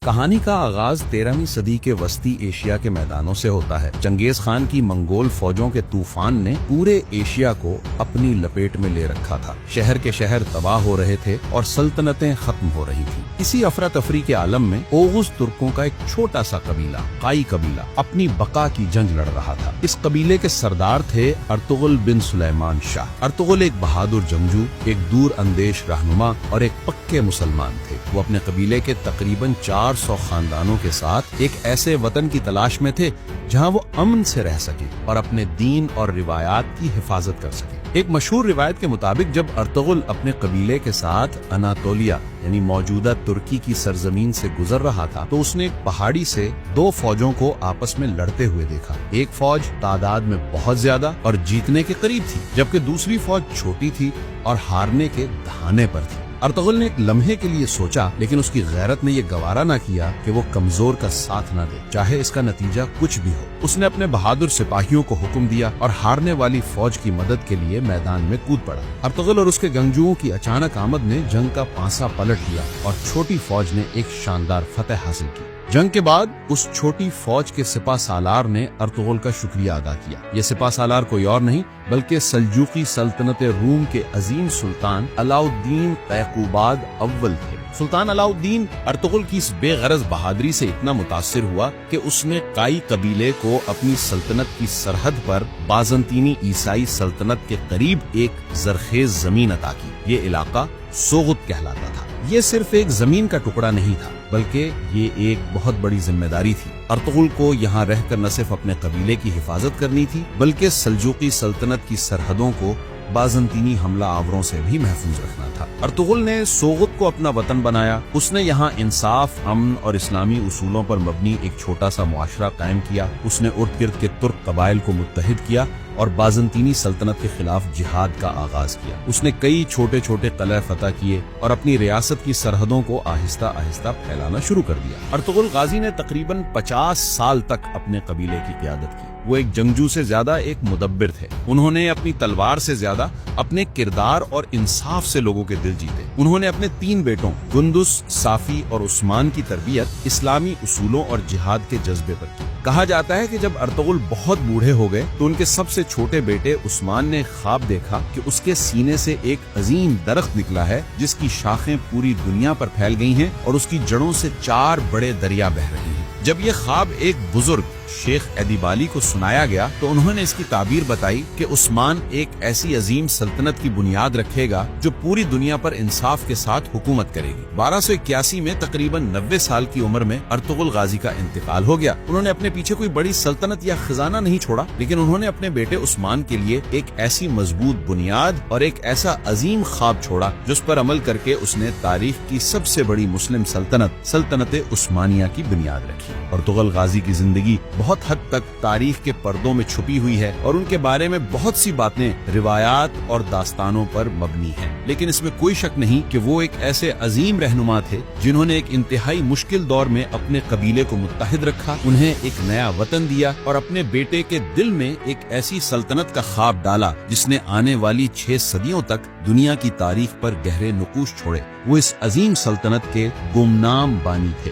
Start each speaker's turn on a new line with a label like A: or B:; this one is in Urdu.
A: کہانی کا آغاز 13ویں صدی کے وسطی ایشیا کے میدانوں سے ہوتا ہے۔ چنگیز خان کی منگول فوجوں کے طوفان نے پورے ایشیا کو اپنی لپیٹ میں لے رکھا تھا۔ شہر کے شہر تباہ ہو رہے تھے اور سلطنتیں ختم ہو رہی تھیں۔ اسی افراتفری کے عالم میں اوغوز ترکوں کا ایک چھوٹا سا قبیلہ قائی قبیلہ اپنی بقا کی جنگ لڑ رہا تھا۔ اس قبیلے کے سردار تھے ارطغرل بن سلیمان شاہ۔ ارطغرل ایک بہادر جنگجو، ایک دور اندیش رہنما اور ایک پکے مسلمان تھے۔ وہ اپنے قبیلے کے تقریباً 400 خاندانوں کے ساتھ ایک ایسے وطن کی تلاش میں تھے جہاں وہ امن سے رہ سکے اور اپنے دین اور روایات کی حفاظت کر سکے۔ ایک مشہور روایت کے مطابق جب ارطغرل اپنے قبیلے کے ساتھ اناطولیہ یعنی موجودہ ترکی کی سرزمین سے گزر رہا تھا تو اس نے ایک پہاڑی سے دو فوجوں کو آپس میں لڑتے ہوئے دیکھا۔ ایک فوج تعداد میں بہت زیادہ اور جیتنے کے قریب تھی، جبکہ دوسری فوج چھوٹی تھی اور ہارنے کے دہانے پر تھی۔ ارطغرل نے ایک لمحے کے لیے سوچا، لیکن اس کی غیرت نے یہ گوارا نہ کیا کہ وہ کمزور کا ساتھ نہ دے، چاہے اس کا نتیجہ کچھ بھی ہو۔ اس نے اپنے بہادر سپاہیوں کو حکم دیا اور ہارنے والی فوج کی مدد کے لیے میدان میں کود پڑا۔ ارطغرل اور اس کے جنگجوؤں کی اچانک آمد نے جنگ کا پانسا پلٹ دیا اور چھوٹی فوج نے ایک شاندار فتح حاصل کی۔ جنگ کے بعد اس چھوٹی فوج کے سپہ سالار نے ارطغرل کا شکریہ ادا کیا۔ یہ سپہ سالار کوئی اور نہیں بلکہ سلجوقی سلطنت روم کے عظیم سلطان علاؤالدین قیقوباد اول تھے۔ سلطان علاؤالدین ارطغرل کی اس بے غرض بہادری سے اتنا متاثر ہوا کہ اس نے قائی قبیلے کو اپنی سلطنت کی سرحد پر بازنطینی عیسائی سلطنت کے قریب ایک زرخیز زمین عطا کی۔ یہ علاقہ سوغد کہلاتا تھا۔ یہ صرف ایک زمین کا ٹکڑا نہیں تھا بلکہ یہ ایک بہت بڑی ذمہ داری تھی۔ ارطغرل کو یہاں رہ کر نہ صرف اپنے قبیلے کی حفاظت کرنی تھی بلکہ سلجوقی سلطنت کی سرحدوں کو بازنطینی حملہ آوروں سے بھی محفوظ رکھنا تھا۔ ارطغرل نے سوغد کو اپنا وطن بنایا۔ اس نے یہاں انصاف، امن اور اسلامی اصولوں پر مبنی ایک چھوٹا سا معاشرہ قائم کیا۔ اس نے ارد گرد کے ترک قبائل کو متحد کیا اور بازنطینی سلطنت کے خلاف جہاد کا آغاز کیا۔ اس نے کئی چھوٹے چھوٹے قلعے فتح کیے اور اپنی ریاست کی سرحدوں کو آہستہ آہستہ پھیلانا شروع کر دیا۔ ارطغرل غازی نے تقریباً 50 سال تک اپنے قبیلے کی قیادت کی۔ وہ ایک جنگجو سے زیادہ ایک مدبر تھے۔ انہوں نے اپنی تلوار سے زیادہ اپنے کردار اور انصاف سے لوگوں کے دل جیتے۔ انہوں نے اپنے 3 بیٹوں گندس، صافی اور عثمان کی تربیت اسلامی اصولوں اور جہاد کے جذبے پر کی۔ کہا جاتا ہے کہ جب ارطغرل بہت بوڑھے ہو گئے تو ان کے سب سے چھوٹے بیٹے عثمان نے خواب دیکھا کہ اس کے سینے سے ایک عظیم درخت نکلا ہے جس کی شاخیں پوری دنیا پر پھیل گئی ہیں اور اس کی جڑوں سے 4 بڑے دریا بہہ رہے ہیں۔ جب یہ خواب ایک بزرگ شیخ ایدیبالی کو سنایا گیا تو انہوں نے اس کی تعبیر بتائی کہ عثمان ایک ایسی عظیم سلطنت کی بنیاد رکھے گا جو پوری دنیا پر انصاف کے ساتھ حکومت کرے گی۔ 1281 میں تقریباً 90 سال کی عمر میں ارطغرل غازی کا انتقال ہو گیا۔ انہوں نے اپنے پیچھے کوئی بڑی سلطنت یا خزانہ نہیں چھوڑا، لیکن انہوں نے اپنے بیٹے عثمان کے لیے ایک ایسی مضبوط بنیاد اور ایک ایسا عظیم خواب چھوڑا جس پر عمل کر کے اس نے تاریخ کی سب سے بڑی مسلم سلطنت عثمانیہ کی بنیاد رکھی۔ ارطغرل غازی کی زندگی بہت حد تک تاریخ کے پردوں میں چھپی ہوئی ہے اور ان کے بارے میں بہت سی باتیں روایات اور داستانوں پر مبنی ہیں، لیکن اس میں کوئی شک نہیں کہ وہ ایک ایسے عظیم رہنما تھے جنہوں نے ایک انتہائی مشکل دور میں اپنے قبیلے کو متحد رکھا، انہیں ایک نیا وطن دیا اور اپنے بیٹے کے دل میں ایک ایسی سلطنت کا خواب ڈالا جس نے آنے والی 6 صدیوں تک دنیا کی تاریخ پر گہرے نقوش چھوڑے۔ وہ اس عظیم سلطنت کے گمنام بانی تھے۔